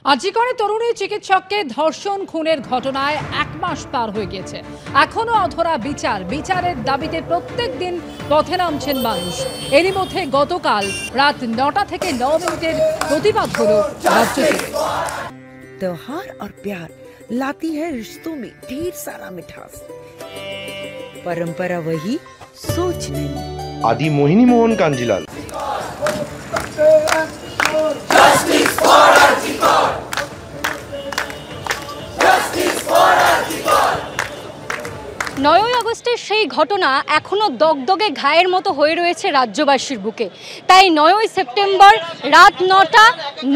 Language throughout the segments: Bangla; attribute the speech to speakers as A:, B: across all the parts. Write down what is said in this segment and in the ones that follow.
A: আজিকরে তরুণী চিকিৎসককে ধর্ষণ খুনের ঘটনায় 1 মাস পার হয়ে গেছে। এখনো অধরা বিচারের দাবিতে প্রত্যেক দিন পথে নামছেন মানুষ। এরই মধ্যে গতকাল রাত 9টা থেকে 9 মিনিটের প্রতিবাদ হলো রাজ্যজুড়ে।
B: त्योहार और प्यार लाती है रिश्तों में ढेर सारा मिठास। परंपरा वही, सोच नहीं।
C: आदि मोहिनी मोहन कांजीलाल।
D: নয়ই আগস্টের সেই ঘটনা এখনো দগদগে ঘায়ের মতো হয়ে রয়েছে রাজ্যবাসীর বুকে। তাই 9ই সেপ্টেম্বর রাত 9টা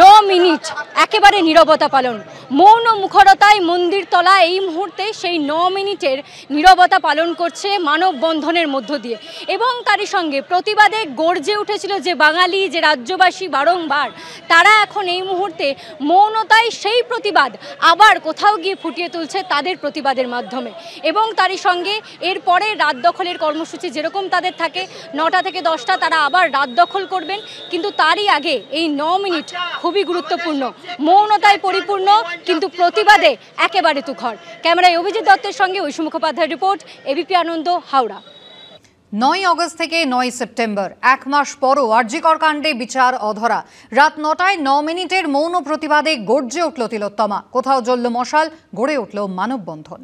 D: 9 মিনিট একেবারে নীরবতা পালন, মৌন মুখরতায় মন্দির তলা এই মুহূর্তে সেই 9 মিনিটের নীরবতা পালন করছে মানববন্ধনের মধ্য দিয়ে। এবং তারই সঙ্গে প্রতিবাদে গর্জে উঠেছিল যে বাঙালি, যে রাজ্যবাসী বারংবার, তারা এখন এই মুহূর্তে মৌনতায় সেই প্রতিবাদ আবার কোথাও গিয়ে ফুটিয়ে তুলছে তাদের প্রতিবাদের মাধ্যমে। এবং তারই সঙ্গে এরপরে রাত দখলের কর্মসূচি যেরকম তাদের থাকে 9টা থেকে 10টা তারা আবার রাত দখল করবেন, কিন্তু তারই আগে এই 9 মিনিট খুবই গুরুত্বপূর্ণ, মৌনতায় পরিপূর্ণ কিন্তু প্রতিবাদে একেবারে তুখর। ক্যামেরায় অভিজিৎ দত্তের সঙ্গে ঐশী মুখোপাধ্যায়ের রিপোর্ট, এবিপি আনন্দ, হাওড়া।
E: 9ই আগস্ট থেকে 9ই সেপ্টেম্বর, 1 মাস পরও আরজিকর কাণ্ডে বিচার অধরা। রাত 9টায় 9 মিনিটের মৌন প্রতিবাদে গর্জে উঠল তিলোত্তমা, কোথাও জ্বলল মশাল, গড়ে উঠল মানববন্ধন।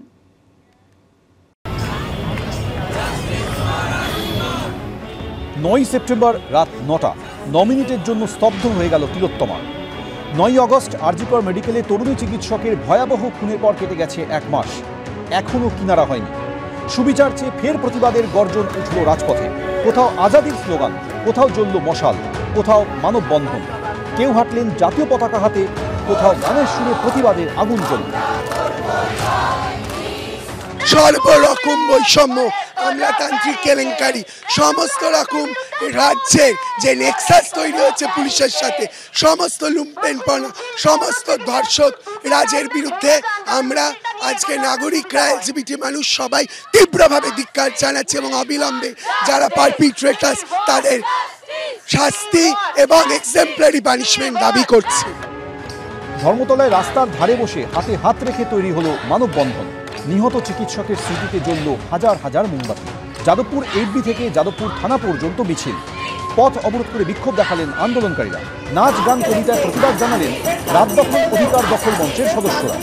F: 9ই সেপ্টেম্বর রাত 9টা 9 মিনিটের জন্য স্তব্ধ হয়ে গেল তিলোত্তমা। 9ই আগস্ট আরজিকর মেডিকেলে তরুণী চিকিৎসকের ভয়াবহ খুনের পর কেটে গেছে 1 মাস, এখনও কিনারা হয়নি। সুবিচার চেয়ে ফের প্রতিবাদের গর্জন উঠল রাজপথে। কোথাও আজাদির স্লোগান, কোথাও জ্বলল মশাল, কোথাও মানববন্ধন। কেউ হাঁটলেন জাতীয় পতাকা হাতে, কোথাও গানের সুরে প্রতিবাদের আগুন জ্বলল।
G: সর্বরকম বৈষম্য, আমলাতান্ত্রিক কেলেঙ্কারি, সমস্ত রকম রাজ্যের যে নেক্সাস তৈরি হয়েছে পুলিশের সাথে, সমস্ত লুম্পেনপনা, সমস্ত ধর্ষক রাজের বিরুদ্ধে আমরা আজকে নাগরিকরা, এলজিবিটি মানুষ সবাই তীব্রভাবে ধিক্কার জানাচ্ছি এবং অবিলম্বে যারা পারপিট্রেটার্স তাদের শাস্তি এবং এক্সেম্পলারি পানিশমেন্ট দাবি করছি।
F: ধর্মতলায় রাস্তার ধারে বসে হাতে হাত রেখে তৈরি হলো মানববন্ধন। নিহত চিকিৎসকের স্মৃতিতে জ্বলল হাজার হাজার মোমবাতি। যাদবপুর 8B থেকে যাদবপুর থানা পর্যন্ত মিছিল। পথ অবরোধ করে বিক্ষোভ দেখালেন আন্দোলনকারীরা। নাচ গান কবিতায় প্রতিবাদ জানালেন রাত দখল অধিকার দখল মঞ্চের সদস্যরা।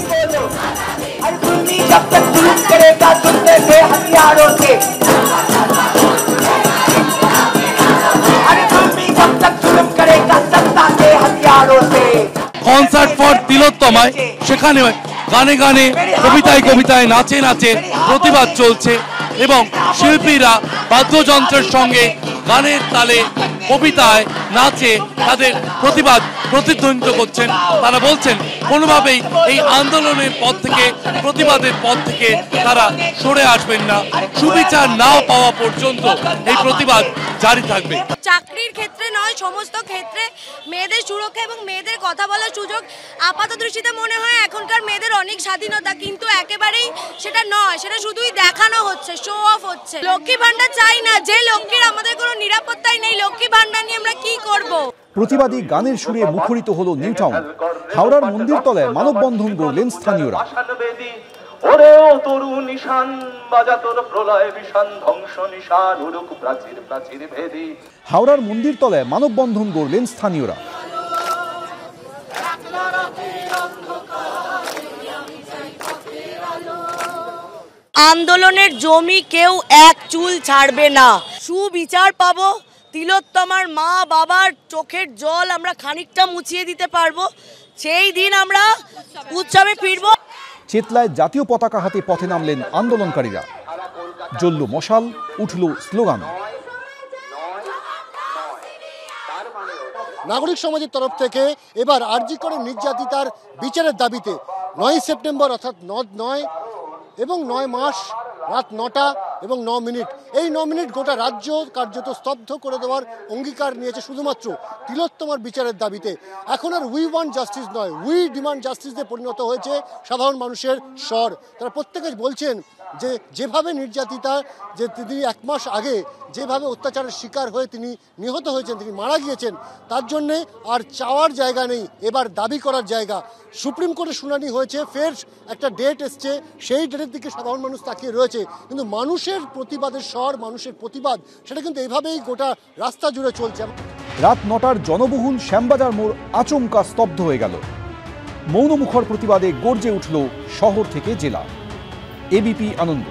H: কনসার্ট ফর তিলোত্তমায়, সেখানে গানে গানে, কবিতায় কবিতায়, নাচে নাচে প্রতিবাদ চলছে এবং শিল্পীরা বাদ্যযন্ত্রের সঙ্গে গানের তালে, কবিতায়, নাচে তাদের প্রতিবাদ প্রতিধ্বনিত করছেন। তারা বলছেন কোনোভাবেই এই আন্দোলনের পথ থেকে, প্রতিবাদের পথ থেকে তারা সরে আসবেন না। সুবিচার না পাওয়া পর্যন্ত এই প্রতিবাদ জারি থাকবে।
I: চাকরির ক্ষেত্রে নয়, সমস্ত ক্ষেত্রে মেয়েদের সুরক্ষা এবং মেয়েদের কথা বলার সুযোগ আপাত দৃষ্টিতে মনে হয় এখনকার মেয়েদের অনেক স্বাধীনতা, কিন্তু একেবারেই সেটা নয়, সেটা শুধুই দেখানো হচ্ছে, শো অফ হচ্ছে। লক্ষ্মী ভান্ডার চাই না, যে লক্ষ্মীর আমাদের কোনো নিরাপত্তাই নেই, লক্ষ্মী ভান্ডার নিয়ে আমরা কি করব?
F: প্রতিবাদী গানের সুরে মুখরিত হলো নিউ টাউন। হাওড়ার মন্দির তলায় মানববন্ধন করলেন স্থানীয়রা।
J: ওরেও তরু নিশান বাজা তোর প্রলয় বিশান ধ্বংস নিশান উড়ুক প্রাচীর প্রাচীর ভেদি।
F: হাওড়ার মন্দির তলায় মানববন্ধন করলেন স্থানীয়রা।
I: আন্দোলনের জমি কেউ এক চুল ছাড়বে না। সুবিচার পাবো, তিলোত্তমার মা বাবার চোখের জল আমরা খানিকটা মুছিয়ে দিতে পারবো, সেই দিন আমরা উৎসবে ফিরবো।
F: চেতলায় জাতীয় পতাকা হাতে পথে নামলেন আন্দোলনকারীরা। জ্বলল মশাল, উঠল স্লোগান।
K: নাগরিক সমাজের তরফ থেকে এবার আরজিকরের নির্যাতিতার বিচারের দাবিতে 9ই সেপ্টেম্বর অর্থাৎ 9 এবং 9 মাস রাত 9টা এবং 9 মিনিট, এই 9 মিনিট গোটা রাজ্য কার্যত স্তব্ধ করে দেওয়ার অঙ্গীকার নিয়েছে শুধুমাত্র তিলোত্তমার বিচারের দাবিতে। এখন আর উই ওয়ান্ট জাস্টিস নয়, উই ডিমান্ড জাস্টিসে পরিণত হয়েছে সাধারণ মানুষের স্বর। তারা প্রত্যেকে বলছেন যে যেভাবে নির্যাতিতা, যে তিনি 1 মাস আগে যেভাবে অত্যাচারের শিকার হয়ে তিনি নিহত হয়েছেন, তিনি মারা গিয়েছেন, তার জন্যে আর চাওয়ার জায়গা নেই, এবার দাবি করার জায়গা। সুপ্রিম কোর্টে শুনানি হয়েছে, ফের একটা ডেট এসছে, সেই ডেটের দিকে সাধারণ মানুষ তাকিয়ে রয়েছে। কিন্তু মানুষের প্রতিবাদের স্বর, মানুষের প্রতিবাদ সেটা কিন্তু এইভাবেই গোটা রাস্তা জুড়ে চলছে।
F: রাত 9টার জনবহুল শ্যামবাজার মোড় আচমকা স্তব্ধ হয়ে গেল। মৌনমুখর প্রতিবাদে গর্জে উঠল শহর থেকে জেলা। এবিপি আনন্দ।